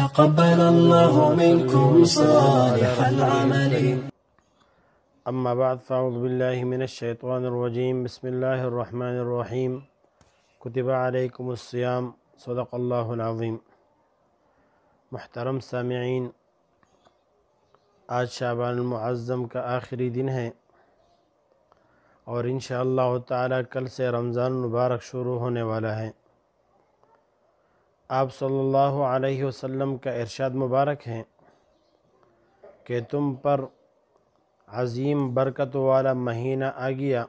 تقبل الله منكم صالح العمل. اما بعد فاعوذ باللہ من الشیطان الرجیم بسم اللہ الرحمن الرحیم کتب علیکم الصیام صدق اللہ العظیم. محترم سامعین، آج شعبان المعظم کا آخری دن ہے اور انشاءاللہ تعالی کل سے رمضان مبارک شروع ہونے والا ہے. آپ صلی اللہ علیہ وسلم کا ارشاد مبارک ہے کہ تم پر عظیم برکت والا مہینہ آ گیا،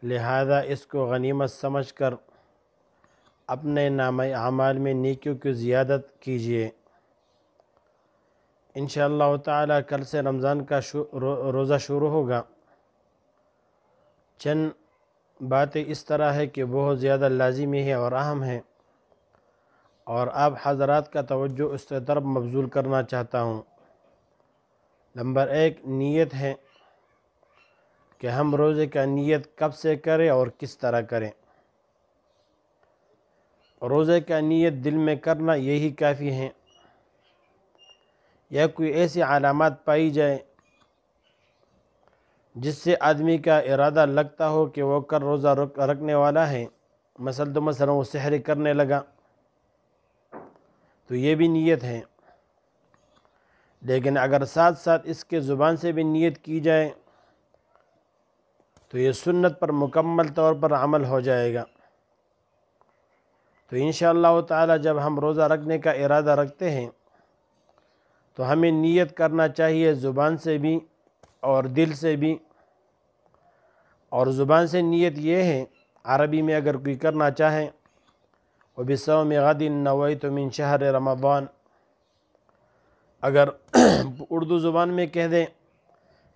لہذا اس کو غنیمت سمجھ کر اپنے نامہ اعمال میں نیکیوں کی زیادت کیجیے. انشاءاللہ تعالی کل سے رمضان کا روزہ شروع ہوگا. چند باتیں اس طرح ہے کہ بہت زیادہ لازمی ہے اور اہم ہے، اور آپ حضرات کا توجہ اس طرف مبذول کرنا چاہتا ہوں. نمبر 1 نیت ہے کہ ہم روزے کا نیت کب سے کریں اور کس طرح کریں. روزے کا نیت دل میں کرنا یہی کافی ہے، یا کوئی ایسی علامات پائی جائے جس سے آدمی کا ارادہ لگتا ہو کہ وہ کل روزہ رکھنے والا ہے، مثلا وہ سحر کرنے لگا تو یہ بھی نیت ہے. لیکن اگر ساتھ ساتھ اس کے زبان سے بھی نیت کی جائے تو یہ سنت پر مکمل طور پر عمل ہو جائے گا. تو انشاءاللہ تعالی جب ہم روزہ رکھنے کا ارادہ رکھتے ہیں تو ہمیں نیت کرنا چاہیے، زبان سے بھی اور دل سے بھی. اور زبان سے نیت یہ ہے، عربی میں اگر کوئی کرنا چاہے وَبِصَوْمِ غَدٍ نَوَيْتُ مِنْ شَهْرِ رَمَضَانَ، اگر اردو زبان میں کہہ دیں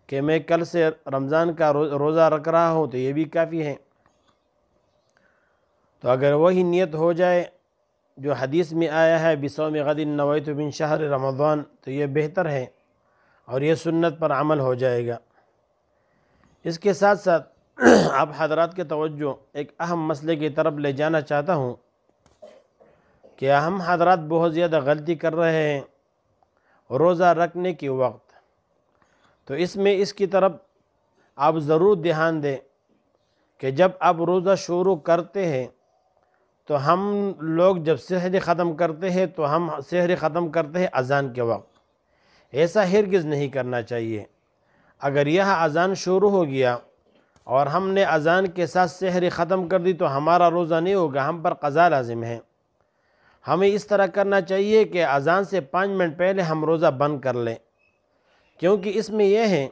کہ میں کل سے رمضان کا روزہ رکھ رہا ہوں تو یہ بھی کافی ہے. تو اگر وہی نیت ہو جائے جو حدیث میں آیا ہے بِصَوْمِ غَدٍ نَوَيْتُ مِنْ شَهْرِ رَمَضَانَ، تو یہ بہتر ہے اور یہ سنت پر عمل ہو جائے گا. اس کے ساتھ ساتھ آپ حضرات کے توجہ ایک اہم مسئلے کی طرف لے جانا چاہتا ہوں کہ ہم حضرات بہت زیادہ غلطی کر رہے ہیں روزہ رکھنے کے وقت. تو اس کی طرف آپ ضرور دھیان دیں کہ جب آپ روزہ شروع کرتے ہیں تو ہم لوگ جب سحر ختم کرتے ہیں تو ہم سحر ختم کرتے ہیں اذان کے وقت. ایسا ہرگز نہیں کرنا چاہیے. اگر یہ اذان شروع ہو گیا اور ہم نے اذان کے ساتھ سحر ختم کر دی تو ہمارا روزہ نہیں ہوگا، ہم پر قضا لازم ہے. ہمیں اس طرح کرنا چاہیے کہ اذان سے 5 منٹ پہلے ہم روزہ بند کر لیں، کیونکہ اس میں یہ ہے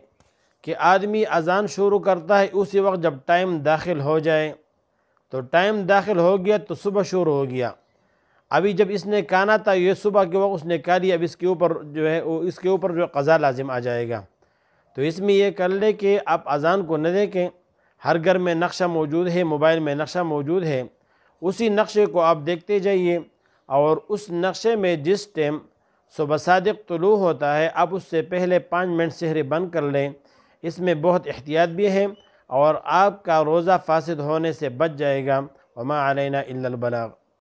کہ آدمی اذان شروع کرتا ہے اسی وقت جب ٹائم داخل ہو جائے. تو ٹائم داخل ہو گیا تو صبح شروع ہو گیا. ابھی جب اس نے کانا تھا یہ صبح کے وقت اس نے کہا لیا، اب اس کے اوپر جو قضا لازم آ جائے گا. تو اس میں یہ کر لے کہ آپ اذان کو نہ دیکھیں. ہر گھر میں نقشہ موجود ہے، موبائل میں نقشہ موجود ہے، اسی نقشے کو آپ دیکھتے جائیے، اور اس نقشے میں جس ٹائم صبح صادق طلوع ہوتا ہے آپ اس سے پہلے 5 منٹ سحر بند کر لیں. اس میں بہت احتیاط بھی ہے اور آپ کا روزہ فاسد ہونے سے بچ جائے گا. وما علینا الا البلاغ.